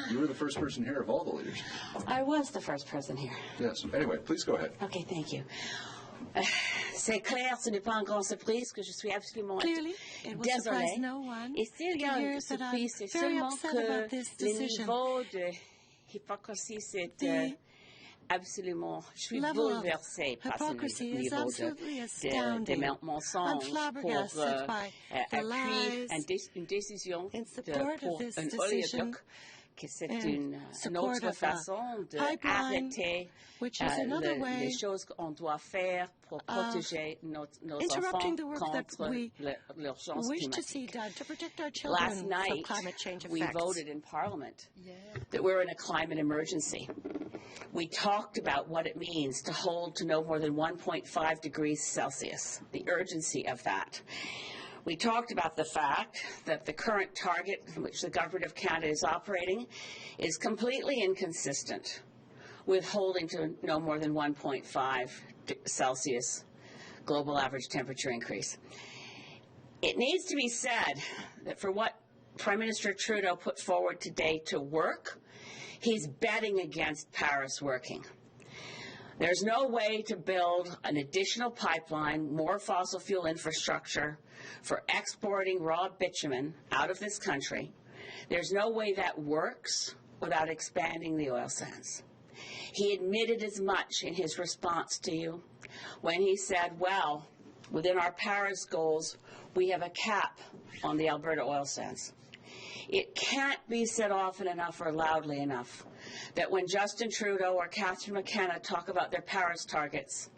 You were the first person here of all the leaders. I was the first person here. Yes. Anyway, please go ahead. Okay, thank you. C'est clair, ce n'est pas une grande surprise que je suis absolument désolée. Et s'il y a une surprise, c'est seulement que le niveau de hypocrisie, c'est absolument, je suis bouleversée par ce niveau de mensonges pour appuyer une décision pour un oléoduc, que c'est une autre façon d'arrêter les choses qu'on doit faire pour protéger nos enfants contre l'urgence climatique. Last night, we voted in Parliament that we're in a climate emergency. We talked about what it means to hold to no more than 1.5 degrees Celsius, the urgency of that. We talked about the fact that the current target in which the Government of Canada is operating is completely inconsistent with holding to no more than 1.5 Celsius global average temperature increase. It needs to be said that for what Prime Minister Trudeau put forward today to work, he's betting against Paris working. There's no way to build an additional pipeline, more fossil fuel infrastructure for exporting raw bitumen out of this country. There's no way that works without expanding the oil sands. He admitted as much in his response to you when he said, well, within our Paris goals, we have a cap on the Alberta oil sands. It can't be said often enough or loudly enough that when Justin Trudeau or Catherine McKenna talk about their Paris targets,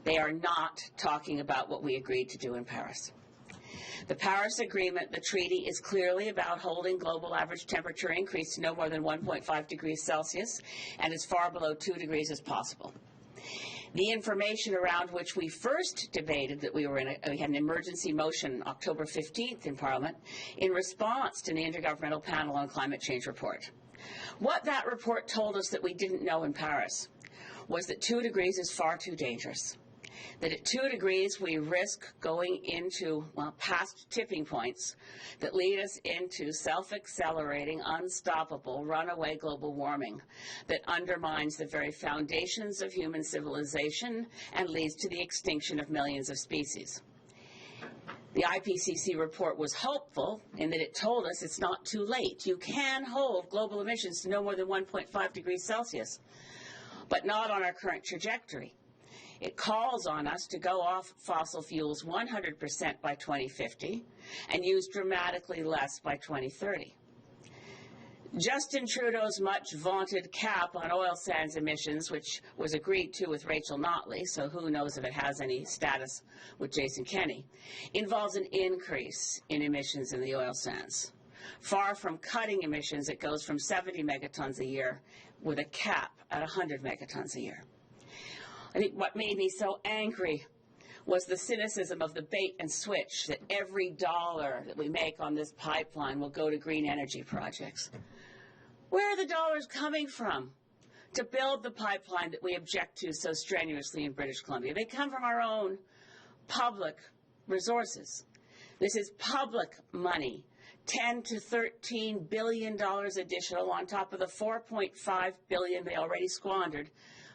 they are not talking about what we agreed to do in Paris. The Paris Agreement, the treaty, is clearly about holding global average temperature increase to no more than 1.5 degrees Celsius and as far below 2 degrees as possible. The information around which we first debated that we had an emergency motion October 15th in Parliament in response to the Intergovernmental Panel on Climate Change report. What that report told us that we didn't know in Paris was that 2 degrees is far too dangerous. That at 2 degrees we risk going into, well, past tipping points that lead us into self-accelerating, unstoppable, runaway global warming that undermines the very foundations of human civilization and leads to the extinction of millions of species. The IPCC report was hopeful in that it told us it's not too late. You can hold global emissions to no more than 1.5 degrees Celsius, but not on our current trajectory. It calls on us to go off fossil fuels 100% by 2050 and use dramatically less by 2030. Justin Trudeau's much vaunted cap on oil sands emissions, which was agreed to with Rachel Notley, so who knows if it has any status with Jason Kenney, involves an increase in emissions in the oil sands. Far from cutting emissions, it goes from 70 megatons a year with a cap at 100 megatons a year. I think what made me so angry was the cynicism of the bait and switch that every dollar that we make on this pipeline will go to green energy projects. Where are the dollars coming from to build the pipeline that we object to so strenuously in British Columbia? They come from our own public resources. This is public money, $10 to $13 billion additional on top of the $4.5 billion they already squandered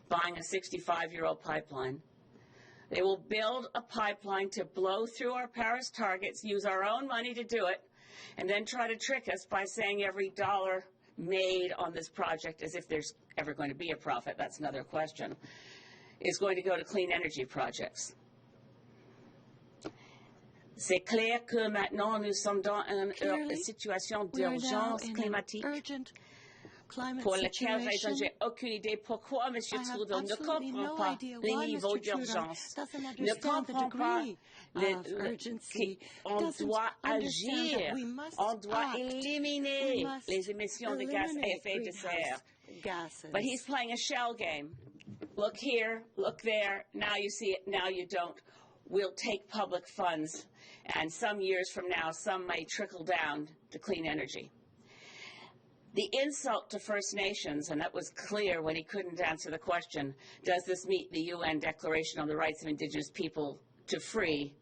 buying a 65-year-old pipeline. They will build a pipeline to blow through our Paris targets, use our own money to do it, and then try to trick us by saying every dollar made on this project, as if there's ever going to be a profit, that's another question, is going to go to clean energy projects. C'est clair que maintenant nous sommes dans une situation d'urgence climatique. Pour laquelle raison, j'ai aucune idée pourquoi M. Trudeau ne comprend pas les niveaux d'urgence, ne comprend pas qu'on doit agir, on doit éliminer les émissions de gaz à effet de serre. But he's playing a shell game. Look here, look there, now you see it, now you don't. We'll take public funds, and some years from now, some may trickle down to clean energy. The insult to First Nations, and that was clear when he couldn't answer the question, does this meet the UN Declaration on the Rights of Indigenous People to free,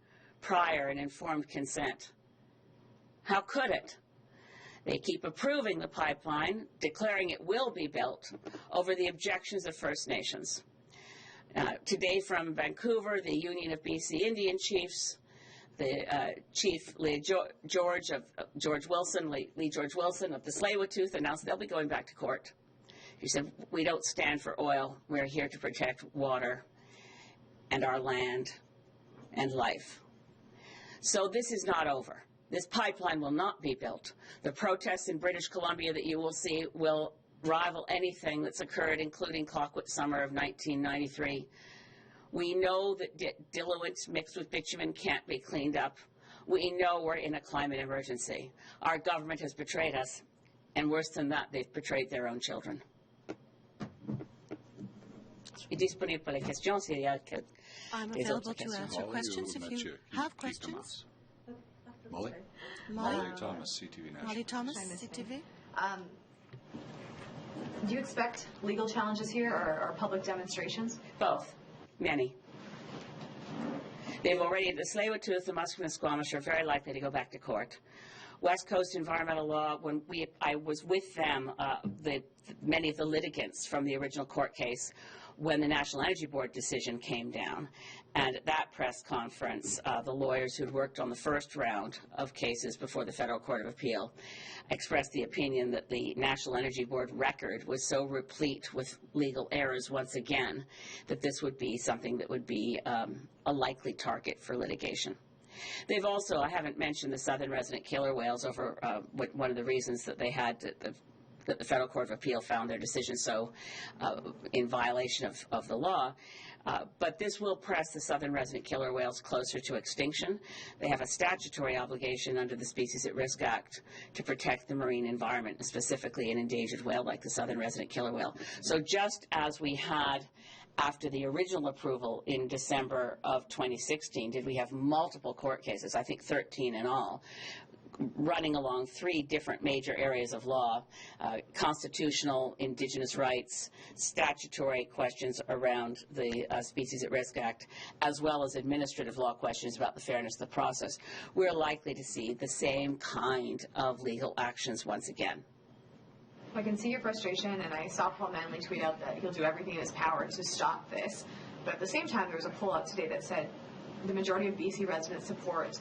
prior, and informed consent? How could it? They keep approving the pipeline, declaring it will be built over the objections of First Nations. Today from Vancouver, the Union of BC Indian Chiefs, the Chief Lee George Wilson of the Tsleil-Waututh announced they'll be going back to court. He said, we don't stand for oil. We're here to protect water and our land and life. So this is not over. This pipeline will not be built. The protests in British Columbia that you will see will rival anything that's occurred, including Clayoquot Summer of 1993. We know that diluent mixed with bitumen can't be cleaned up. We know we're in a climate emergency. Our government has betrayed us, and worse than that, they've betrayed their own children. I'm available to answer questions if you have questions. Molly? Molly Thomas, CTV National. Molly Thomas, CTV. Do you expect legal challenges here or public demonstrations? Both. Many. They've already, the Tsleil-Waututh, the Musqueam and Squamish are very likely to go back to court. West Coast Environmental Law, when I was with them, many of the litigants from the original court case, when the National Energy Board decision came down. And at that press conference, the lawyers who'd worked on the first round of cases before the Federal Court of Appeal expressed the opinion that the National Energy Board record was so replete with legal errors once again that this would be something that would be a likely target for litigation. They've also, I haven't mentioned the southern resident killer whales over one of the reasons that they had that the Federal Court of Appeal found their decision so in violation of the law. But this will press the southern resident killer whales closer to extinction. They have a statutory obligation under the Species at Risk Act to protect the marine environment, specifically an endangered whale like the southern resident killer whale. So just as we had after the original approval in December of 2016, did we have multiple court cases, I think 13 in all, running along three different major areas of law, constitutional, indigenous rights, statutory questions around the Species at Risk Act, as well as administrative law questions about the fairness of the process. We're likely to see the same kind of legal actions once again. I can see your frustration, and I saw Paul Manley tweet out that he'll do everything in his power to stop this. But at the same time, there was a poll out today that said the majority of BC residents support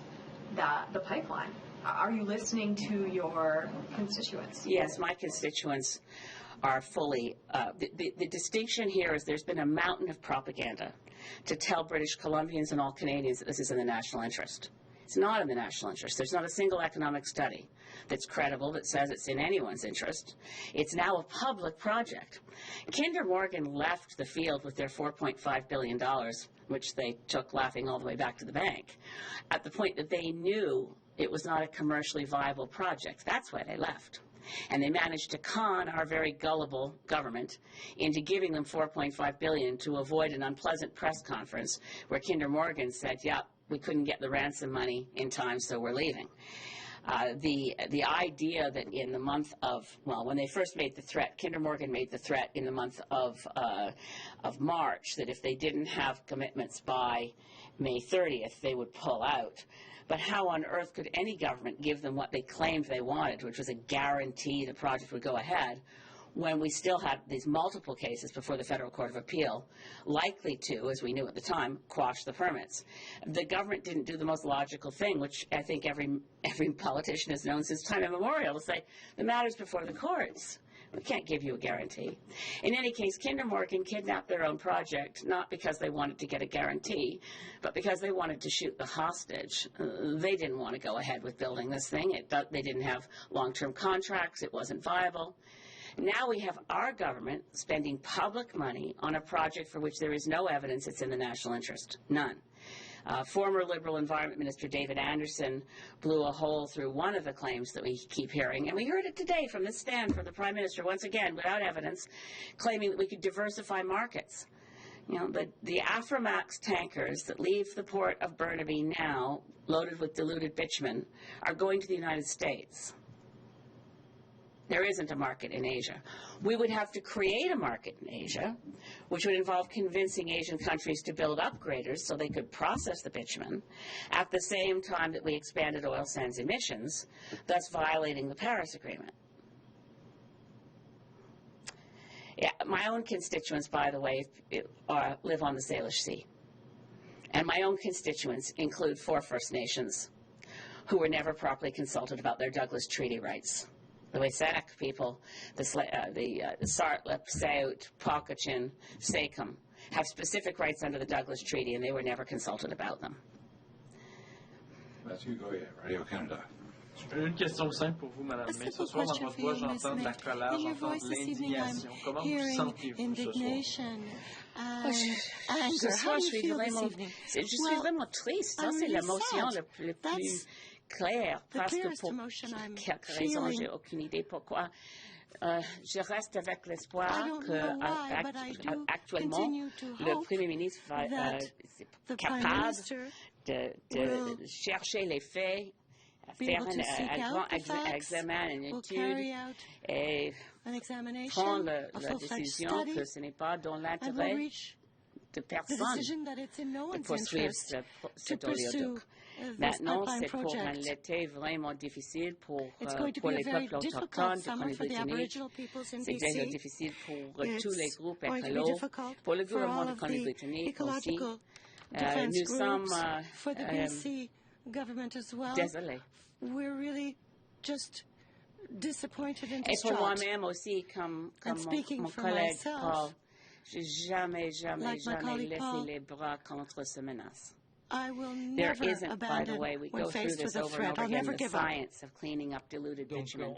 the pipeline. Are you listening to your constituents? Yes, my constituents are fully. The distinction here is there's been a mountain of propaganda to tell British Columbians and all Canadians that this is in the national interest. It's not in the national interest. There's not a single economic study that's credible that says it's in anyone's interest. It's now a public project. Kinder Morgan left the field with their $4.5 billion, which they took laughing all the way back to the bank, at the point that they knew it was not a commercially viable project. That's why they left. And they managed to con our very gullible government into giving them $4.5 billion to avoid an unpleasant press conference where Kinder Morgan said, yeah, we couldn't get the ransom money in time, so we're leaving. The idea that in the month of, well, when they first made the threat, Kinder Morgan made the threat in the month of March that if they didn't have commitments by May 30th, they would pull out. But how on earth could any government give them what they claimed they wanted, which was a guarantee the project would go ahead, when we still had these multiple cases before the Federal Court of Appeal, likely to, as we knew at the time, quash the permits? The government didn't do the most logical thing, which I think every politician has known since time immemorial, to say, the matter's before the courts. We can't give you a guarantee. In any case, Kinder Morgan kidnapped their own project, not because they wanted to get a guarantee, but because they wanted to shoot the hostage. They didn't want to go ahead with building this thing. They didn't have long-term contracts. It wasn't viable. Now we have our government spending public money on a project for which there is no evidence it's in the national interest. None. Former Liberal Environment Minister David Anderson blew a hole through one of the claims that we keep hearing, and we heard it today from this stand from the Prime Minister, once again, without evidence, claiming that we could diversify markets. You know, the Aframax tankers that leave the port of Burnaby now, loaded with diluted bitumen, are going to the United States. There isn't a market in Asia. We would have to create a market in Asia, which would involve convincing Asian countries to build upgraders so they could process the bitumen at the same time that we expanded oil sands emissions, thus violating the Paris Agreement. Yeah, my own constituents, by the way, live on the Salish Sea. And my own constituents include 4 First Nations who were never properly consulted about their Douglas Treaty rights. The Waysack people, the Sartlip, Saut, Pocochin, Sakum have specific rights under the Douglas Treaty, and they were never consulted about them. Mathieu Goya, Radio Canada. Une question simple pour vous, madame. Mais ce soir, dans votre voix, j'entends de la colère, j'entends de l'indignation. Comment vous sentez-vous ce soir? Ce soir, je suis vraiment triste. Ça, c'est l'émotion la plus claire. Parce que pour quelque raison, j'ai aucune idée pourquoi. Je reste avec l'espoir qu'actuellement, le Premier ministre est capable de chercher les faits, faire un grand examen, une étude et prendre la décision que ce n'est pas dans l'intérêt de personne de poursuivre cet oléoduc. Maintenant, c'est pour un été vraiment difficile pour les peuples autochtones de Colombie-Britannique. C'est déjà difficile pour tous les groupes écolos, pour le gouvernement de Colombie-Britannique aussi. Nous sommes désolés. Et pour moi-même aussi, comme mon collègue Paul, je n'ai jamais laissé les bras contre ces menaces. There isn't, by the way, we go through this over and over again, the science of cleaning up diluted bitumen.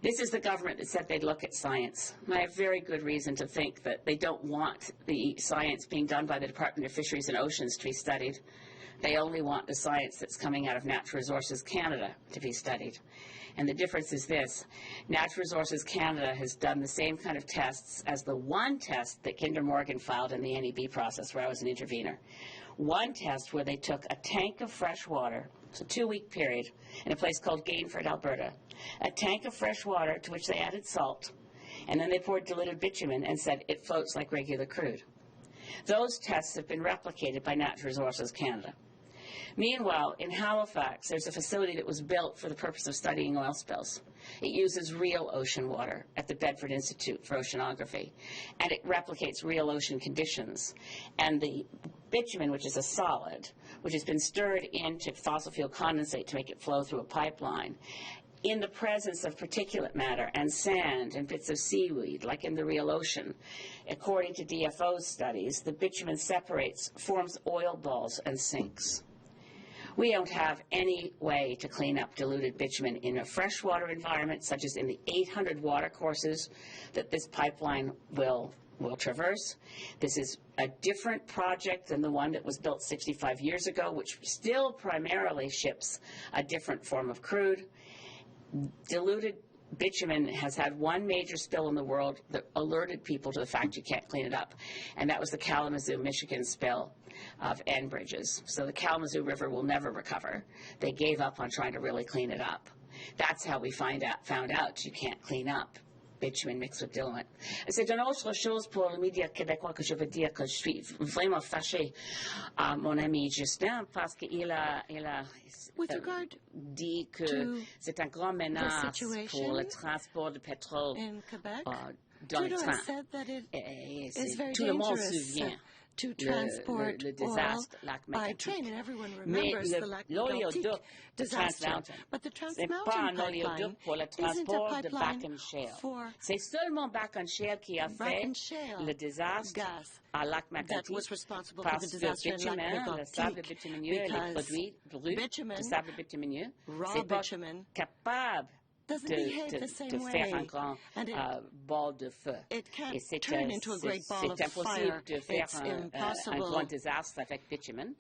This is the government that said they'd look at science. I have very good reason to think that they don't want the science being done by the Department of Fisheries and Oceans to be studied. They only want the science that's coming out of Natural Resources Canada to be studied. And the difference is this. Natural Resources Canada has done the same kind of tests as the one test that Kinder Morgan filed in the NEB process where I was an intervener. One test where they took a tank of fresh water, it's a 2-week period, in a place called Gainford, Alberta, a tank of fresh water to which they added salt, and then they poured diluted bitumen and said it floats like regular crude. Those tests have been replicated by Natural Resources Canada. Meanwhile, in Halifax, there's a facility that was built for the purpose of studying oil spills. It uses real ocean water at the Bedford Institute for Oceanography, and it replicates real ocean conditions. And the bitumen, which is a solid, which has been stirred into fossil fuel condensate to make it flow through a pipeline, in the presence of particulate matter and sand and bits of seaweed, like in the real ocean, according to DFO's studies, the bitumen separates, forms oil balls, and sinks. We don't have any way to clean up diluted bitumen in a freshwater environment, such as in the 800 watercourses that this pipeline will traverse. This is a different project than the one that was built 65 years ago, which still primarily ships a different form of crude. Diluted bitumen has had one major spill in the world that alerted people to the fact you can't clean it up, and that was the Kalamazoo, Michigan spill of Enbridges. So the Kalamazoo River will never recover. They gave up on trying to really clean it up. That's how we found out you can't clean up bitumen mixed with diluent. C'est une autre chose pour les médias québécois que je veux dire que je suis vraiment fâchée à mon ami Justin parce qu'il a dit que c'est un grand menace pour le transport de pétrole dans les trains. Tout le monde se souvient to transport le désastre lac by train, and everyone remembers the lac l'oléoduc disaster. But the Trans Mountain pipeline isn't a pipeline for c'est seulement Back and Shale qui a fait le désastre à lac that was responsible for the disaster in Lac le sable bitumineux et les produits bruts de sable bitumineux, c'est pas capable de faire un grand bol de feu. Et c'est impossible de faire un grand désastre avec bitumen.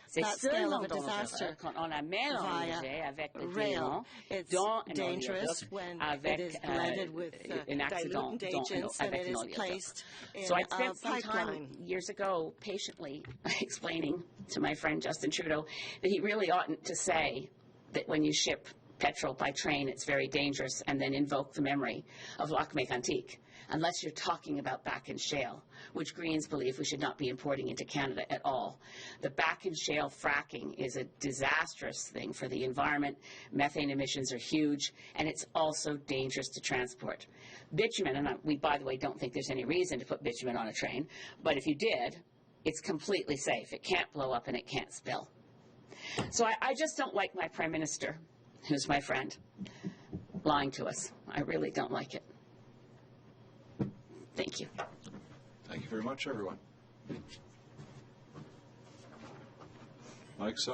C'est seulement dangereux quand on a mélangé avec le diluant dans un oléoduc avec un accident avec un oléoduc. So I spent some time years ago patiently explaining to my friend Justin Trudeau that he really oughtn't to say that when you ship petrol by train, it's very dangerous, and then invoke the memory of Lac Mégantic, unless you're talking about Bakken shale, which Greens believe we should not be importing into Canada at all. The Bakken shale fracking is a disastrous thing for the environment. Methane emissions are huge, and it's also dangerous to transport. Bitumen, and we, by the way, don't think there's any reason to put bitumen on a train, but if you did, it's completely safe. It can't blow up and it can't spill. So I just don't like my Prime Minister, who's my friend, lying to us. I really don't like it. Thank you. Thank you very much, everyone. Mike's